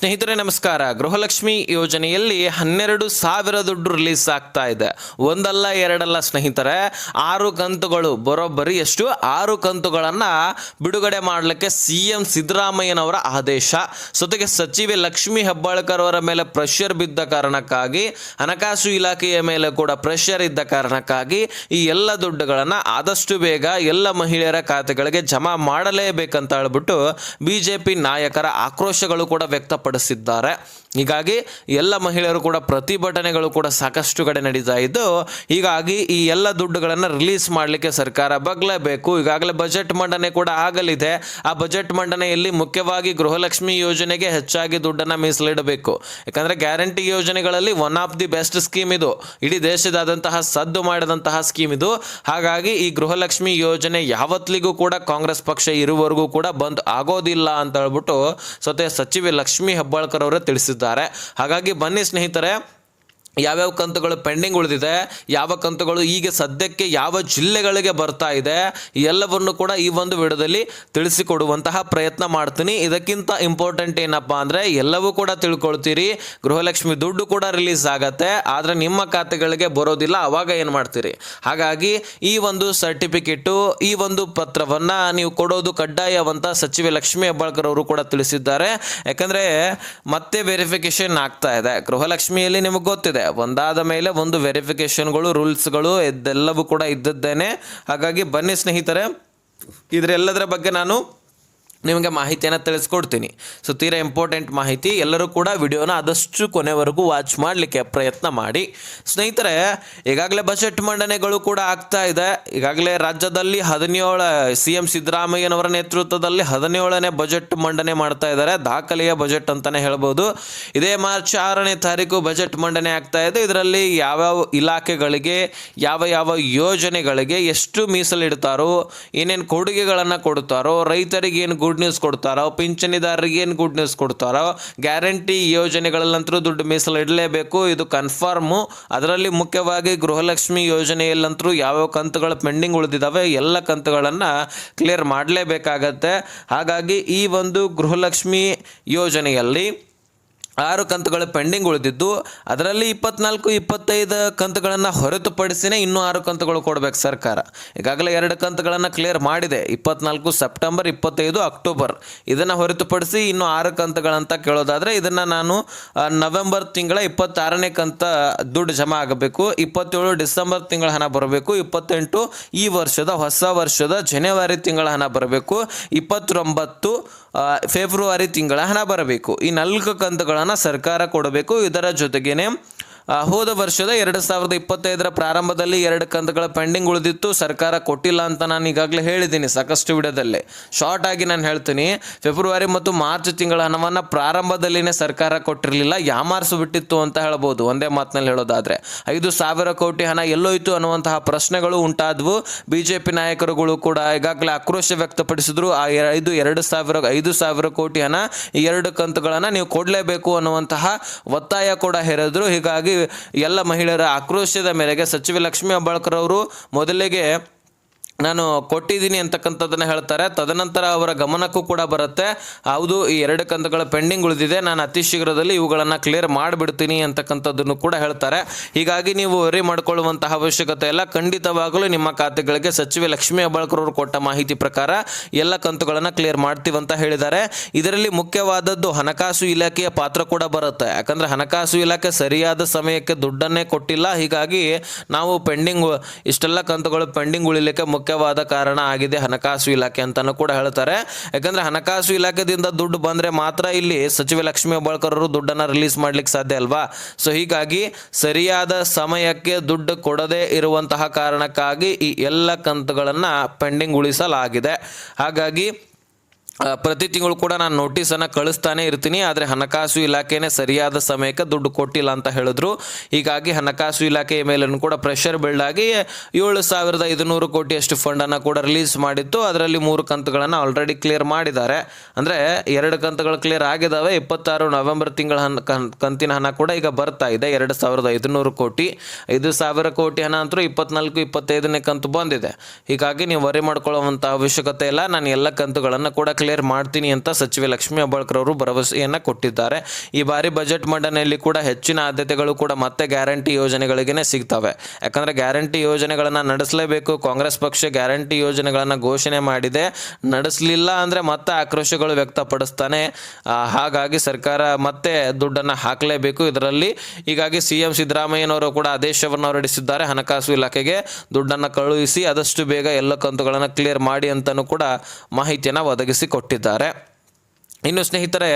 ಸ್ನೇಹಿತರೆ ನಮಸ್ಕಾರ. ಗೃಹಲಕ್ಷ್ಮಿ ಯೋಜನೆಯಲ್ಲಿ 12,000 ದುಡ್ಡು ರಿಲೀಸ್ ಆಗ್ತಾ ಇದೆ. ಒಂದಲ್ಲ ಎರಡಲ್ಲ ಸ್ನೇಹಿತರೆ, 6 ಕಂತುಗಳು ಬರೋಬ್ಬರಿ ಎಷ್ಟು 6 ಕಂತುಗಳನ್ನು ಬಿಡುಗಡೆ ಮಾಡಲಿಕ್ಕೆ ಸಿಎಂ ಸಿದ್ದರಾಮಯ್ಯನವರ ಆದೇಶ. ಜೊತೆಗೆ ಸಚಿವೆ ಲಕ್ಷ್ಮಿ ಹೆಬ್ಬಾಳ್ಕರ್ ಅವರ ಮೇಲೆ ಪ್ರೆಷರ್ ಬಿದ್ದ ಕಾರಣಕ್ಕಾಗಿ, ಹಣಕಾಸು ಇಲಾಖೆಯ ಮೇಲೆ ಕೂಡ ಪ್ರೆಷರ್ ಇದ್ದ ಕಾರಣಕ್ಕಾಗಿ ಈ ಎಲ್ಲ ದುಡ್ಡುಗಳನ್ನು ಆದಷ್ಟು ಬೇಗ ಎಲ್ಲ ಮಹಿಳೆಯರ ಖಾತೆಗಳಿಗೆ ಜಮಾ ಮಾಡಲೇಬೇಕಂತ ಹೇಳ್ಬಿಟ್ಟು ಬಿಜೆಪಿ ನಾಯಕರ ಆಕ್ರೋಶಗಳು ಕೂಡ ವ್ಯಕ್ತಪಡಿಸಿದ್ದಾರೆ. ಹೀಗಾಗಿ ಎಲ್ಲ ಮಹಿಳೆಯರು ಕೂಡ ಪ್ರತಿಭಟನೆಗಳು ಕೂಡ ಸಾಕಷ್ಟು ಕಡೆ ನಡೀತಾ ಇದ್ದು, ಹೀಗಾಗಿ ಈ ಎಲ್ಲ ದುಡ್ಡುಗಳನ್ನು ರಿಲೀಸ್ ಮಾಡಲಿಕ್ಕೆ ಸರ್ಕಾರ ಬಗ್ಲೇಬೇಕು. ಈಗಾಗಲೇ ಬಜೆಟ್ ಮಂಡನೆ ಕೂಡ ಆಗಲಿದೆ. ಆ ಬಜೆಟ್ ಮಂಡನೆಯಲ್ಲಿ ಮುಖ್ಯವಾಗಿ ಗೃಹಲಕ್ಷ್ಮಿ ಯೋಜನೆಗೆ ಹೆಚ್ಚಾಗಿ ದುಡ್ಡನ್ನು ಮೀಸಲಿಡಬೇಕು. ಯಾಕಂದರೆ ಗ್ಯಾರಂಟಿ ಯೋಜನೆಗಳಲ್ಲಿ one of the best scheme ಇದು. ಇಡೀ ದೇಶದಾದಂತಹ ಸದ್ದು ಮಾಡಿದಂತಹ ಸ್ಕೀಮ್ ಇದು. ಹಾಗಾಗಿ ಈ ಗೃಹಲಕ್ಷ್ಮಿ ಯೋಜನೆ ಯಾವತ್ತಿಗೂ ಕೂಡ ಕಾಂಗ್ರೆಸ್ ಪಕ್ಷ ಇರುವವರೆಗೂ ಕೂಡ ಬಂದ್ ಆಗೋದಿಲ್ಲ ಅಂತ ಹೇಳ್ಬಿಟ್ಟು ಸ್ವತಃ ಸಚಿವೆ ಲಕ್ಷ್ಮಿ ಹೆಬ್ಬಾಳ್ಕರ್ ಅವರು ತಿಳಿಸಿದ್ದಾರೆ. ಹಾಗಾಗಿ ಬನ್ನಿ ಸ್ನೇಹಿತರೆ, ಯಾವ್ಯಾವ ಕಂತುಗಳು ಪೆಂಡಿಂಗ್ ಉಳಿದಿದೆ, ಯಾವ ಕಂತುಗಳು ಈಗ ಸದ್ಯಕ್ಕೆ ಯಾವ ಜಿಲ್ಲೆಗಳಿಗೆ ಬರ್ತಾ ಇದೆ, ಎಲ್ಲವನ್ನು ಕೂಡ ಈ ಒಂದು ವಿಡಿಯೋದಲ್ಲಿ ತಿಳಿಸಿಕೊಡುವಂತಹ ಪ್ರಯತ್ನ ಮಾಡ್ತೀನಿ. ಇದಕ್ಕಿಂತ ಇಂಪಾರ್ಟೆಂಟ್ ಏನಪ್ಪ ಅಂದರೆ, ಎಲ್ಲವೂ ಕೂಡ ತಿಳ್ಕೊಳ್ತೀರಿ, ಗೃಹಲಕ್ಷ್ಮಿ ದುಡ್ಡು ಕೂಡ ರಿಲೀಸ್ ಆಗತ್ತೆ, ಆದರೆ ನಿಮ್ಮ ಖಾತೆಗಳಿಗೆ ಬರೋದಿಲ್ಲ. ಅವಾಗ ಏನು ಮಾಡ್ತೀರಿ? ಹಾಗಾಗಿ ಈ ಒಂದು ಸರ್ಟಿಫಿಕೇಟು, ಈ ಒಂದು ಪತ್ರವನ್ನು ನೀವು ಕೊಡೋದು ಕಡ್ಡಾಯವಂತ ಸಚಿವೆ ಲಕ್ಷ್ಮಿ ಹೆಬ್ಬಾಳ್ಕರ್ ಅವರು ಕೂಡ ತಿಳಿಸಿದ್ದಾರೆ. ಯಾಕಂದರೆ ಮತ್ತೆ ವೆರಿಫಿಕೇಶನ್ ಆಗ್ತಾ ಇದೆ. ಗೃಹಲಕ್ಷ್ಮಿಯಲ್ಲಿ ನಿಮಗೆ ಗೊತ್ತಿದೆ, ಒಂದಾದ ಮೇಲೆ ಒಂದು ವೆರಿಫಿಕೇಶನ್ಗಳು, ರೂಲ್ಸ್ಗಳು ಇದೆಲ್ಲವೂ ಕೂಡ ಇದ್ದದ್ದೇನೆ. ಹಾಗಾಗಿ ಬನ್ನಿ ಸ್ನೇಹಿತರೆ, ಇದರೆಲ್ಲದರ ಬಗ್ಗೆ ನಾನು ನಿಮಗೆ ಮಾಹಿತಿಯನ್ನು ತಿಳಿಸ್ಕೊಡ್ತೀನಿ. ಸೊ ತೀರಾ ಇಂಪಾರ್ಟೆಂಟ್ ಮಾಹಿತಿ. ಎಲ್ಲರೂ ಕೂಡ ವಿಡಿಯೋನ ಆದಷ್ಟು ಕೊನೆವರೆಗೂ ವಾಚ್ ಮಾಡಲಿಕ್ಕೆ ಪ್ರಯತ್ನ ಮಾಡಿ. ಸ್ನೇಹಿತರೆ, ಈಗಾಗಲೇ ಬಜೆಟ್ ಮಂಡನೆಗಳು ಕೂಡ ಆಗ್ತಾ ಇದೆ. ಈಗಾಗಲೇ ರಾಜ್ಯದಲ್ಲಿ 17 CM ಸಿದ್ದರಾಮಯ್ಯನವರ ನೇತೃತ್ವದಲ್ಲಿ 17ನೇ ಬಜೆಟ್ ಮಂಡನೆ ಮಾಡ್ತಾ ಇದ್ದಾರೆ. ದಾಖಲೆಯ ಬಜೆಟ್ ಅಂತಲೇ ಹೇಳ್ಬೋದು. ಇದೇ ಮಾರ್ಚ್ 6ನೇ ತಾರೀಕು ಬಜೆಟ್ ಮಂಡನೆ ಆಗ್ತಾ ಇದೆ. ಇದರಲ್ಲಿ ಯಾವ್ಯಾವ ಇಲಾಖೆಗಳಿಗೆ, ಯಾವ ಯೋಜನೆಗಳಿಗೆ ಎಷ್ಟು ಮೀಸಲಿಡ್ತಾರೋ, ಏನೇನು ಕೊಡುಗೆಗಳನ್ನು ಕೊಡ್ತಾರೋ, ರೈತರಿಗೆ ಏನು ಗುಡ್ ನ್ಯೂಸ್ ಕೊಡ್ತಾರೋ, ಪಿಂಚಣಿದಾರರಿಗೆ ಏನು ಗುಡ್ ನ್ಯೂಸ್ ಕೊಡ್ತಾರೋ, ಗ್ಯಾರಂಟಿ ಯೋಜನೆಗಳಲ್ಲಂತರೂ ದುಡ್ಡು ಮೀಸಲಿಡಲೇಬೇಕು, ಇದು ಕನ್ಫರ್ಮು. ಅದರಲ್ಲಿ ಮುಖ್ಯವಾಗಿ ಗೃಹಲಕ್ಷ್ಮಿ ಯೋಜನೆಯಲ್ಲಂತರೂ ಯಾವ್ಯಾವ ಕಂತುಗಳು ಪೆಂಡಿಂಗ್ ಉಳಿದಿದ್ದಾವೆ ಎಲ್ಲ ಕಂತುಗಳನ್ನು ಕ್ಲಿಯರ್ ಮಾಡಲೇಬೇಕಾಗತ್ತೆ. ಹಾಗಾಗಿ ಈ ಒಂದು ಗೃಹಲಕ್ಷ್ಮಿ ಯೋಜನೆಯಲ್ಲಿ 6 ಕಂತುಗಳು ಪೆಂಡಿಂಗ್ ಉಳಿದಿದ್ದು, ಅದರಲ್ಲಿ 24-25 ಕಂತುಗಳನ್ನು ಹೊರತುಪಡಿಸಿನೇ ಇನ್ನೂ 6 ಕಂತುಗಳು ಕೊಡಬೇಕು ಸರ್ಕಾರ. ಈಗಾಗಲೇ 2 ಕಂತುಗಳನ್ನು ಕ್ಲಿಯರ್ ಮಾಡಿದೆ, 24 ಸೆಪ್ಟೆಂಬರ್, 25 ಅಕ್ಟೋಬರ್. ಇದನ್ನು ಹೊರತುಪಡಿಸಿ ಇನ್ನೂ 6 ಕಂತುಗಳಂತ ಕೇಳೋದಾದರೆ, ಇದನ್ನು ನಾನು ನವೆಂಬರ್ ತಿಂಗಳ 26ನೇ ಕಂತ ದುಡ್ಡು ಜಮಾ ಆಗಬೇಕು, 27 ಡಿಸೆಂಬರ್ ತಿಂಗಳ ಹಣ ಬರಬೇಕು, 28 ಈ ವರ್ಷದ ಹೊಸ ವರ್ಷದ ಜನವರಿ ತಿಂಗಳ ಹಣ ಬರಬೇಕು, 29 ಫೆಬ್ರವರಿ ತಿಂಗಳ ಹಣ ಬರಬೇಕು. ಈ 4 ಕಂತುಗಳನ್ನು ಸರ್ಕಾರ ಕೊಡಬೇಕು. ಇದರ ಜೊತೆಗೇನೆ ಹೋದ ವರ್ಷದ 2025ರ ಪ್ರಾರಂಭದಲ್ಲಿ 2 ಕಂತುಗಳ ಪೆಂಡಿಂಗ್ ಉಳಿದಿತ್ತು, ಸರ್ಕಾರ ಕೊಟ್ಟಿಲ್ಲ ಅಂತ ನಾನು ಈಗಾಗಲೇ ಹೇಳಿದ್ದೀನಿ ಸಾಕಷ್ಟು ವಿಡಿಯೋದಲ್ಲಿ. ಶಾರ್ಟ್ ಆಗಿ ನಾನು ಹೇಳ್ತೀನಿ, ಫೆಬ್ರವರಿ ಮತ್ತು ಮಾರ್ಚ್ ತಿಂಗಳ ಹಣವನ್ನು ಪ್ರಾರಂಭದಲ್ಲಿನೇ ಸರ್ಕಾರ ಕೊಟ್ಟಿರಲಿಲ್ಲ, ಯಾಮಾರಿಸಿ ಬಿಟ್ಟಿತ್ತು ಅಂತ ಹೇಳ್ಬೋದು. ಒಂದೇ ಮಾತಿನಲ್ಲಿ ಹೇಳೋದಾದರೆ 5,000 ಕೋಟಿ ಹಣ ಎಲ್ಲೋಯ್ತು ಅನ್ನುವಂತಹ ಪ್ರಶ್ನೆಗಳು ಉಂಟಾದವು. ಬಿಜೆಪಿ ನಾಯಕರುಗಳು ಕೂಡ ಈಗಾಗಲೇ ಆಕ್ರೋಶ ವ್ಯಕ್ತಪಡಿಸಿದ್ರು. ಆ 5,000 ಕೋಟಿ ಹಣ ಈ 2 ಕಂತುಗಳನ್ನು ನೀವು ಕೊಡಲೇಬೇಕು ಅನ್ನುವಂತಹ ಒತ್ತಾಯ ಕೂಡ ಹೇರಿದ್ರು. ಹೀಗಾಗಿ ಎಲ್ಲ ಮಹಿಳೆಯರ ಆಕ್ರೋಶದ ಮೇರೆಗೆ ಸಚಿವೆ ಲಕ್ಷ್ಮಿ ಹೆಬ್ಬಾಳ್ಕರ್ ಅವರು ಮೊದಲಿಗೆ ನಾನು ಕೊಟ್ಟಿದ್ದೀನಿ ಅಂತಕ್ಕಂಥದ್ದನ್ನು ಹೇಳ್ತಾರೆ. ತದನಂತರ ಅವರ ಗಮನಕ್ಕೂ ಕೂಡ ಬರುತ್ತೆ, ಹೌದು ಈ 2 ಕಂತುಗಳ ಪೆಂಡಿಂಗ್ ಉಳಿದಿದೆ, ನಾನು ಅತಿ ಶೀಘ್ರದಲ್ಲಿ ಇವುಗಳನ್ನು ಕ್ಲಿಯರ್ ಮಾಡಿಬಿಡ್ತೀನಿ ಅಂತಕ್ಕಂಥದ್ದನ್ನು ಕೂಡ ಹೇಳ್ತಾರೆ. ಹೀಗಾಗಿ ನೀವು ವರಿ ಮಾಡಿಕೊಳ್ಳುವಂತಹ ಅವಶ್ಯಕತೆ ಇಲ್ಲ. ಖಂಡಿತವಾಗಲೂ ನಿಮ್ಮ ಖಾತೆಗಳಿಗೆ ಸಚಿವೆ ಲಕ್ಷ್ಮಿ ಹೆಬ್ಬಾಳ್ಕರ್ ಅವರು ಕೊಟ್ಟ ಮಾಹಿತಿ ಪ್ರಕಾರ ಎಲ್ಲ ಕಂತುಗಳನ್ನು ಕ್ಲಿಯರ್ ಮಾಡ್ತೀವಂತ ಹೇಳಿದ್ದಾರೆ. ಇದರಲ್ಲಿ ಮುಖ್ಯವಾದದ್ದು ಹಣಕಾಸು ಇಲಾಖೆಯ ಪಾತ್ರ ಕೂಡ ಬರುತ್ತೆ. ಯಾಕಂದರೆ ಹಣಕಾಸು ಇಲಾಖೆ ಸರಿಯಾದ ಸಮಯಕ್ಕೆ ದುಡ್ಡನ್ನೇ ಕೊಟ್ಟಿಲ್ಲ. ಹೀಗಾಗಿ ನಾವು ಇಷ್ಟೆಲ್ಲ ಕಂತುಗಳು ಪೆಂಡಿಂಗ್ ಉಳಿಲಿಕ್ಕೆ ಮುಖ್ಯವಾದ ಕಾರಣ ಆಗಿದೆ ಹಣಕಾಸು ಇಲಾಖೆ ಅಂತಾನೂ ಕೂಡ ಹೇಳ್ತಾರೆ. ಯಾಕಂದರೆ ಹಣಕಾಸು ಇಲಾಖೆಯಿಂದ ದುಡ್ಡು ಬಂದರೆ ಮಾತ್ರ ಇಲ್ಲಿ ಸಚಿವೆ ಲಕ್ಷ್ಮಿ ಹೆಬ್ಬಾಳ್ಕರ್ ಅವರು ದುಡ್ಡನ್ನು ರಿಲೀಸ್ ಮಾಡ್ಲಿಕ್ಕೆ ಸಾಧ್ಯ ಅಲ್ವಾ. ಸೊ ಹೀಗಾಗಿ ಸರಿಯಾದ ಸಮಯಕ್ಕೆ ದುಡ್ಡು ಕೊಡದೇ ಇರುವಂತಹ ಕಾರಣಕ್ಕಾಗಿ ಈ ಎಲ್ಲ ಕಂತುಗಳನ್ನು ಪೆಂಡಿಂಗ್ ಉಳಿಸಲಾಗಿದೆ. ಹಾಗಾಗಿ ಪ್ರತಿ ತಿಂಗಳು ಕೂಡ ನಾನು ನೋಟಿಸನ್ನು ಕಳಿಸ್ತಾನೆ ಇರ್ತೀನಿ, ಆದರೆ ಹಣಕಾಸು ಇಲಾಖೆನೇ ಸರಿಯಾದ ಸಮಯಕ್ಕೆ ದುಡ್ಡು ಕೊಟ್ಟಿಲ್ಲ ಅಂತ ಹೇಳಿದ್ರು. ಹೀಗಾಗಿ ಹಣಕಾಸು ಇಲಾಖೆಯ ಮೇಲೂ ಕೂಡ ಪ್ರೆಷರ್ ಬಿಲ್ಡ್ ಆಗಿ 7,500 ಕೋಟಿಯಷ್ಟು ಫಂಡನ್ನು ಕೂಡ ರಿಲೀಸ್ ಮಾಡಿತ್ತು. ಅದರಲ್ಲಿ 3 ಕಂತುಗಳನ್ನು ಆಲ್ರೆಡಿ ಕ್ಲಿಯರ್ ಮಾಡಿದ್ದಾರೆ. ಅಂದರೆ 2 ಕಂತುಗಳು ಕ್ಲಿಯರ್ ಆಗಿದ್ದಾವೆ. 26 ನವೆಂಬರ್ ತಿಂಗಳ ಕಂತಿನ ಹಣ ಕೂಡ ಈಗ ಬರ್ತಾ ಇದೆ, 2,500 ಕೋಟಿ. 5,000 ಕೋಟಿ ಹಣ ಅಂತೂ 24-25ನೇ ಕಂತು ಬಂದಿದೆ. ಹೀಗಾಗಿ ನೀವು ವರಿ ಮಾಡ್ಕೊಳ್ಳುವಂಥ ಅವಶ್ಯಕತೆ ಇಲ್ಲ. ನಾನು ಎಲ್ಲ ಕಂತುಗಳನ್ನು ಕೂಡ ಕ್ಲಿಯರ್ ಮಾಡ್ತೀನಿ ಅಂತ ಸಚಿವೆ ಲಕ್ಷ್ಮೀ ಹೆಬ್ಬಾಳ್ಕರ್ ಅವರು ಭರವಸೆಯನ್ನು ಕೊಟ್ಟಿದ್ದಾರೆ. ಈ ಬಾರಿ ಬಜೆಟ್ ಮಂಡನೆಯಲ್ಲಿ ಕೂಡ ಹೆಚ್ಚಿನ ಆದ್ಯತೆಗಳು ಕೂಡ ಮತ್ತೆ ಗ್ಯಾರಂಟಿ ಯೋಜನೆಗಳಿಗೇ ಸಿಗ್ತವೆ. ಯಾಕಂದರೆ ಗ್ಯಾರಂಟಿ ಯೋಜನೆಗಳನ್ನು ನಡೆಸಲೇಬೇಕು. ಕಾಂಗ್ರೆಸ್ ಪಕ್ಷ ಗ್ಯಾರಂಟಿ ಯೋಜನೆಗಳನ್ನು ಘೋಷಣೆ ಮಾಡಿದೆ, ನಡೆಸಲಿಲ್ಲ ಅಂದರೆ ಮತ್ತೆ ಆಕ್ರೋಶಗಳು ವ್ಯಕ್ತಪಡಿಸ್ತಾನೆ. ಹಾಗಾಗಿ ಸರ್ಕಾರ ಮತ್ತೆ ದುಡ್ಡನ್ನು ಹಾಕಲೇಬೇಕು ಇದರಲ್ಲಿ. ಹೀಗಾಗಿ CM ಸಿದ್ದರಾಮಯ್ಯನವರು ಕೂಡ ಆದೇಶವನ್ನು ಹೊರಡಿಸಿದ್ದಾರೆ, ಹಣಕಾಸು ಇಲಾಖೆಗೆ ದುಡ್ಡನ್ನು ಕಳುಹಿಸಿ ಆದಷ್ಟು ಬೇಗ ಎಲ್ಲ ಕಂತುಗಳನ್ನು ಕ್ಲಿಯರ್ ಮಾಡಿ ಅಂತಲೂ ಕೂಡ ಮಾಹಿತಿಯನ್ನು ಒದಗಿಸಿಕೊಟ್ಟಿದ್ದಾರೆ. ಇನ್ನು ಸ್ನೇಹಿತರೆ,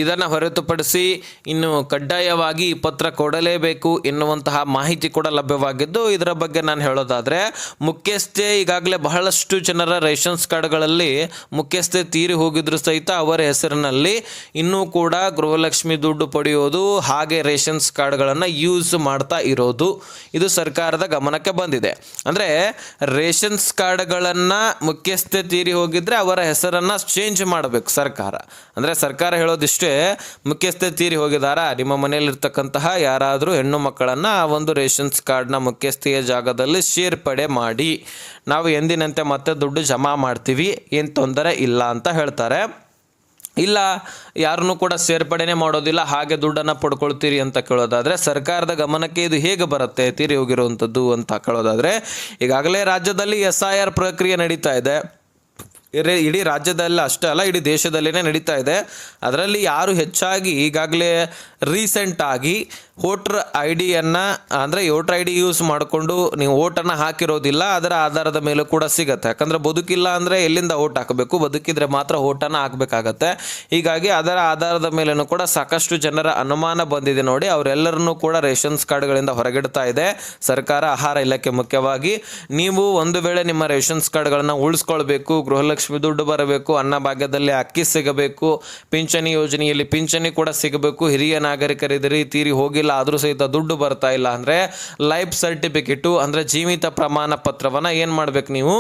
ಇದನ್ನು ಹೊರತುಪಡಿಸಿ ಇನ್ನು ಕಡ್ಡಾಯವಾಗಿ ಈ ಪತ್ರ ಕೊಡಲೇಬೇಕು ಎನ್ನುವಂತಹ ಮಾಹಿತಿ ಕೂಡ ಲಭ್ಯವಾಗಿದ್ದು, ಇದರ ಬಗ್ಗೆ ನಾನು ಹೇಳೋದಾದರೆ ಮುಖ್ಯಸ್ಥೆ ಈಗಾಗಲೇ ಬಹಳಷ್ಟು ಜನರ ರೇಷನ್ಸ್ ಕಾರ್ಡ್ಗಳಲ್ಲಿ ಮುಖ್ಯಸ್ಥೆ ತೀರಿ ಹೋಗಿದ್ರು ಸಹಿತ ಅವರ ಹೆಸರಿನಲ್ಲಿ ಇನ್ನೂ ಕೂಡ ಗೃಹಲಕ್ಷ್ಮಿ ದುಡ್ಡು ಪಡೆಯೋದು ಹಾಗೆ ರೇಷನ್ಸ್ ಕಾರ್ಡ್ಗಳನ್ನು ಯೂಸ್ ಮಾಡ್ತಾ ಇರೋದು ಇದು ಸರ್ಕಾರದ ಗಮನಕ್ಕೆ ಬಂದಿದೆ. ಅಂದರೆ ರೇಷನ್ಸ್ ಕಾರ್ಡ್ಗಳನ್ನು ಮುಖ್ಯಸ್ಥೆ ತೀರಿ ಹೋಗಿದ್ರೆ ಅವರ ಹೆಸರನ್ನು ಚೇಂಜ್ ಮಾಡಬೇಕು ಸರ್ಕಾರ. ಅಂದರೆ ಸರ್ಕಾರ ಹೇಳೋದಿಷ್ಟೇ, ಮುಖ್ಯಸ್ಥೆ ತೀರಿ ಹೋಗಿದಾರಾ, ನಿಮ್ಮ ಮನೆಯಲ್ಲಿರ್ತಕ್ಕಂತಹ ಯಾರಾದರೂ ಹೆಣ್ಣು ಮಕ್ಕಳನ್ನು ಆ ಒಂದು ರೇಷನ್ಸ್ ಕಾರ್ಡ್ನ ಮುಖ್ಯಸ್ಥೆಯ ಜಾಗದಲ್ಲಿ ಸೇರ್ಪಡೆ ಮಾಡಿ, ನಾವು ಎಂದಿನಂತೆ ಮತ್ತೆ ದುಡ್ಡು ಜಮಾ ಮಾಡ್ತೀವಿ, ಏನು ತೊಂದರೆ ಇಲ್ಲ ಅಂತ ಹೇಳ್ತಾರೆ. ಇಲ್ಲ ಯಾರನ್ನೂ ಕೂಡ ಸೇರ್ಪಡೆನೇ ಮಾಡೋದಿಲ್ಲ, ಹಾಗೆ ದುಡ್ಡನ್ನು ಪಡ್ಕೊಳ್ತೀರಿ ಅಂತ ಕೇಳೋದಾದರೆ ಸರ್ಕಾರದ ಗಮನಕ್ಕೆ ಇದು ಹೇಗೆ ಬರುತ್ತೆ ತೀರಿ ಹೋಗಿರುವಂಥದ್ದು ಅಂತ ಕೇಳೋದಾದರೆ, ಈಗಾಗಲೇ ರಾಜ್ಯದಲ್ಲಿ SIR ಪ್ರಕ್ರಿಯೆ ನಡೀತಾ ಇದೆ. ಇಡೀ ರಾಜ್ಯದಲ್ಲಿ ಅಷ್ಟೇ ಅಲ್ಲ, ಇಡೀ ದೇಶದಲ್ಲೇ ನಡೀತಾ ಇದೆ. ಅದರಲ್ಲಿ ಯಾರು ಹೆಚ್ಚಾಗಿ ಈಗಾಗಲೇ ರೀಸೆಂಟಾಗಿ ವೋಟ್ರ್ ID-ಯನ್ನು ಅಂದರೆ ವೋಟ್ರ್ ID ಯೂಸ್ ಮಾಡಿಕೊಂಡು ನೀವು ವೋಟನ್ನು ಹಾಕಿರೋದಿಲ್ಲ, ಅದರ ಆಧಾರದ ಮೇಲೂ ಕೂಡ ಸಿಗುತ್ತೆ. ಯಾಕಂದರೆ ಬದುಕಿಲ್ಲ ಅಂದರೆ ಎಲ್ಲಿಂದ ವೋಟ್ ಹಾಕಬೇಕು, ಬದುಕಿದ್ರೆ ಮಾತ್ರ ವೋಟನ್ನು ಹಾಕಬೇಕಾಗತ್ತೆ. ಹೀಗಾಗಿ ಅದರ ಆಧಾರದ ಮೇಲೂ ಕೂಡ ಸಾಕಷ್ಟು ಜನರ ಅನುಮಾನ ಬಂದಿದೆ ನೋಡಿ. ಅವರೆಲ್ಲರನ್ನೂ ಕೂಡ ರೇಷನ್ಸ್ ಕಾರ್ಡ್ಗಳಿಂದ ಹೊರಗಿಡ್ತಾ ಇದೆ ಸರ್ಕಾರ, ಆಹಾರ ಇಲಾಖೆ ಮುಖ್ಯವಾಗಿ. ನೀವು ಒಂದು ವೇಳೆ ನಿಮ್ಮ ರೇಷನ್ಸ್ ಕಾರ್ಡ್ಗಳನ್ನು ಉಳಿಸ್ಕೊಳ್ಬೇಕು, ಗೃಹಲಕ್ಷ್ಮಿ ದುಡ್ಡು ಬರಬೇಕು, ಅನ್ನಭಾಗ್ಯದಲ್ಲಿ ಅಕ್ಕಿ ಸಿಗಬೇಕು, ಪಿಂಚಣಿ ಯೋಜನೆಯಲ್ಲಿ ಪಿಂಚಣಿ ಕೂಡ ಸಿಗಬೇಕು, ಹಿರಿಯ ನಾಗರಿಕರಿದ್ದರೆ ತೀರಿ ಹೋಗಿಲ್ಲ ಆದರೂ ಸಹಿತ ದುಡ್ಡು ಬರ್ತಾ ಇಲ್ಲ ಅಂದರೆ ಲೈಫ್ ಸರ್ಟಿಫಿಕೇಟು ಅಂದರೆ ಜೀವಿತ ಪ್ರಮಾಣ ಪತ್ರವನ್ನು ಏನು ಮಾಡಬೇಕು ನೀವು,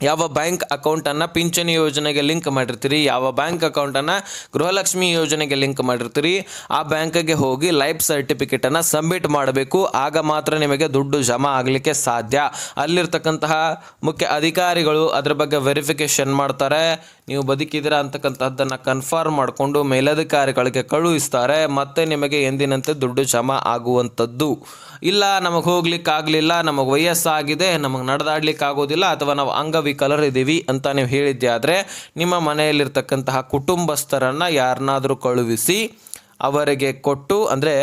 ಯಾವ ಬ್ಯಾಂಕ್ ಅಕೌಂಟನ್ನು ಪಿಂಚಣಿ ಯೋಜನೆಗೆ ಲಿಂಕ್ ಮಾಡಿರ್ತೀರಿ, ಯಾವ ಬ್ಯಾಂಕ್ ಅಕೌಂಟನ್ನು ಗೃಹಲಕ್ಷ್ಮಿ ಯೋಜನೆಗೆ ಲಿಂಕ್ ಮಾಡಿರ್ತೀರಿ, ಆ ಬ್ಯಾಂಕಿಗೆ ಹೋಗಿ ಲೈಫ್ ಸರ್ಟಿಫಿಕೇಟನ್ನು ಸಬ್ಮಿಟ್ ಮಾಡಬೇಕು. ಆಗ ಮಾತ್ರ ನಿಮಗೆ ದುಡ್ಡು ಜಮಾ ಆಗಲಿಕ್ಕೆ ಸಾಧ್ಯ. ಅಲ್ಲಿರ್ತಕ್ಕಂತಹ ಮುಖ್ಯ ಅಧಿಕಾರಿಗಳು ಅದರ ಬಗ್ಗೆ ವೆರಿಫಿಕೇಷನ್ ಮಾಡ್ತಾರೆ. ನೀವು ಬದುಕಿದ್ದೀರಾ ಅಂತಕ್ಕಂಥದ್ದನ್ನು ಕನ್ಫರ್ಮ್ ಮಾಡಿಕೊಂಡು ಮೇಲಧಿಕಾರಿಗಳಿಗೆ ಕಳುಹಿಸ್ತಾರೆ. ಮತ್ತೆ ನಿಮಗೆ ಎಂದಿನಂತೆ ದುಡ್ಡು ಜಮಾ ಆಗುವಂಥದ್ದು. ಇಲ್ಲ ನಮಗೆ ಹೋಗ್ಲಿಕ್ಕಾಗಲಿಲ್ಲ, ನಮಗೆ ವಯಸ್ಸಾಗಿದೆ, ನಮಗೆ ನಡೆದಾಡ್ಲಿಕ್ಕೆ ಆಗೋದಿಲ್ಲ, ಅಥವಾ ನಾವು ಅಂಗವಿಕಲರಿದ್ದೀವಿ ಅಂತ ನೀವು ಹೇಳಿದ್ದೆ ಆದರೆ ನಿಮ್ಮ ಮನೆಯಲ್ಲಿರ್ತಕ್ಕಂತಹ ಕುಟುಂಬಸ್ಥರನ್ನು ಯಾರನ್ನಾದರೂ ಕಳುಹಿಸಿ ಅವರಿಗೆ ಕೊಟ್ಟು, ಅಂದರೆ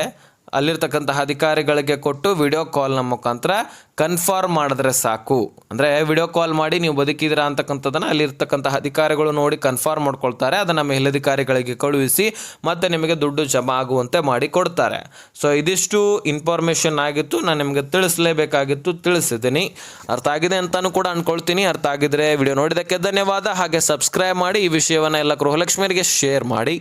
ಅಲ್ಲಿರ್ತಕ್ಕಂತಹ ಅಧಿಕಾರಿಗಳಿಗೆ ಕೊಟ್ಟು ವಿಡಿಯೋ ಕಾಲ್ನ ಮುಖಾಂತರ ಕನ್ಫರ್ಮ್ ಮಾಡಿದ್ರೆ ಸಾಕು. ಅಂದರೆ ವಿಡಿಯೋ ಕಾಲ್ ಮಾಡಿ ನೀವು ಬದುಕಿದ್ದೀರಾ ಅಂತಕ್ಕಂಥದ್ದನ್ನು ಅಲ್ಲಿರ್ತಕ್ಕಂತಹ ಅಧಿಕಾರಿಗಳು ನೋಡಿ ಕನ್ಫರ್ಮ್ ಮಾಡ್ಕೊಳ್ತಾರೆ. ಅದನ್ನು ಮೇಲಧಿಕಾರಿಗಳಿಗೆ ಕಳುಹಿಸಿ ಮತ್ತೆ ನಿಮಗೆ ದುಡ್ಡು ಜಮಾ ಆಗುವಂತೆ ಮಾಡಿ ಕೊಡ್ತಾರೆ. ಸೊ ಇದಿಷ್ಟು ಇನ್ಫಾರ್ಮೇಷನ್ ಆಗಿತ್ತು, ನಾನು ನಿಮಗೆ ತಿಳಿಸಲೇಬೇಕಾಗಿತ್ತು, ತಿಳಿಸಿದ್ದೀನಿ. ಅರ್ಥ ಆಗಿದೆ ಅಂತಲೂ ಕೂಡ ಅಂದ್ಕೊಳ್ತೀನಿ. ಅರ್ಥ ಆಗಿದ್ರೆ ವಿಡಿಯೋ ನೋಡಿದ್ದಕ್ಕೆ ಧನ್ಯವಾದ. ಹಾಗೆ ಸಬ್ಸ್ಕ್ರೈಬ್ ಮಾಡಿ, ಈ ವಿಷಯವನ್ನು ಎಲ್ಲ ಗೃಹಲಕ್ಷ್ಮಿಯರಿಗೆ ಶೇರ್ ಮಾಡಿ.